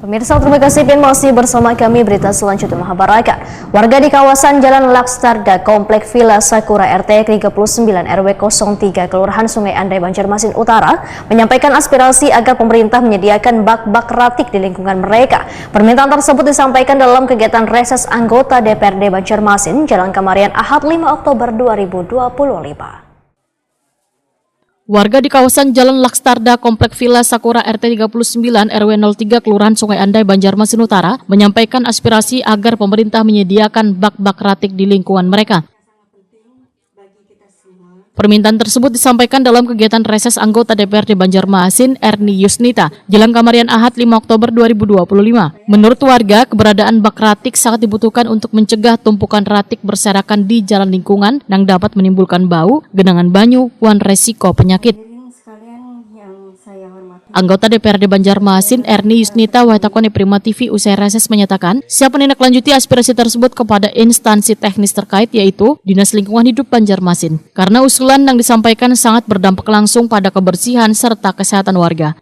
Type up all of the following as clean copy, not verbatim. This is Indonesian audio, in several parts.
Pemirsa, terima kasih masih bersama kami. Berita selanjutnya Mahabharata. Warga di kawasan Jalan Lakstarda, Komplek Villa Sakura RT 39 RW 03 Kelurahan Sungai Andai, Banjarmasin Utara menyampaikan aspirasi agar pemerintah menyediakan bak-bak ratik di lingkungan mereka. Permintaan tersebut disampaikan dalam kegiatan reses anggota DPRD Banjarmasin Jalan Kamarian Ahad 5 Oktober 2025. Warga di kawasan Jalan Lakstarda, Komplek Villa Sakura RT 39 RW 03 Kelurahan Sungai Andai, Banjarmasin Utara menyampaikan aspirasi agar pemerintah menyediakan bak-bak ratik di lingkungan mereka. Permintaan tersebut disampaikan dalam kegiatan reses anggota DPRD Banjarmasin Erni Yusnita, Jalan Kamarian Ahad 5 Oktober 2025. Menurut warga, keberadaan bak ratik sangat dibutuhkan untuk mencegah tumpukan ratik berserakan di jalan lingkungan yang dapat menimbulkan bau, genangan banyu, dan resiko penyakit. Anggota DPRD Banjarmasin Erni Yusnita Wahitakone Prima TV usai reses menyatakan siap menindaklanjuti aspirasi tersebut kepada instansi teknis terkait yaitu Dinas Lingkungan Hidup Banjarmasin karena usulan yang disampaikan sangat berdampak langsung pada kebersihan serta kesehatan warga.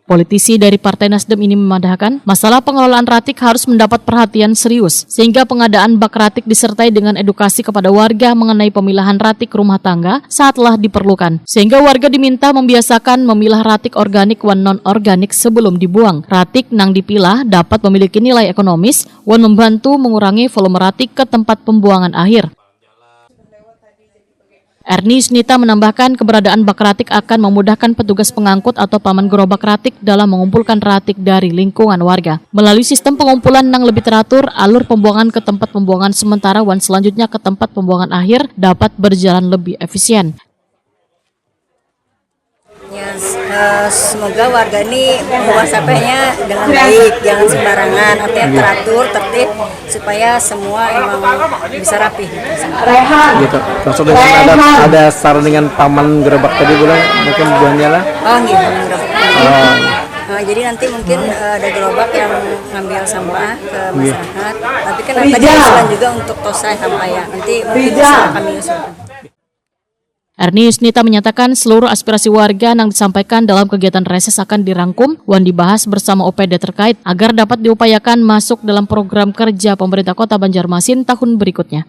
Politisi dari Partai Nasdem ini memandahkan masalah pengelolaan ratik harus mendapat perhatian serius sehingga pengadaan bak ratik disertai dengan edukasi kepada warga mengenai pemilahan ratik rumah tangga saatlah diperlukan. Sehingga warga diminta membiasakan memilah ratik organik dan non-organik sebelum dibuang. Ratik nang dipilah dapat memiliki nilai ekonomis dan membantu mengurangi volume ratik ke tempat pembuangan akhir. Erni Yusnita menambahkan keberadaan bak ratik akan memudahkan petugas pengangkut atau paman gerobak ratik dalam mengumpulkan ratik dari lingkungan warga. Melalui sistem pengumpulan yang lebih teratur, alur pembuangan ke tempat pembuangan sementara dan selanjutnya ke tempat pembuangan akhir dapat berjalan lebih efisien. Semoga warga ini membawa sampahnya dengan baik, jangan sembarangan, artinya teratur, tertib, supaya semua emang bisa rapi. Gitu. Maksud dengan ada saran dengan paman gerobak tadi bulan mungkin buahnya lah. Oh gitu, jadi nanti mungkin ada gerobak yang ngambil sampah ke masyarakat, tapi kan tadi usulan juga untuk tosai sampah ya, nanti mungkin bisa kami usulkan. Erni Yusnita menyatakan seluruh aspirasi warga yang disampaikan dalam kegiatan reses akan dirangkum dan dibahas bersama OPD terkait agar dapat diupayakan masuk dalam program kerja pemerintah Kota Banjarmasin tahun berikutnya.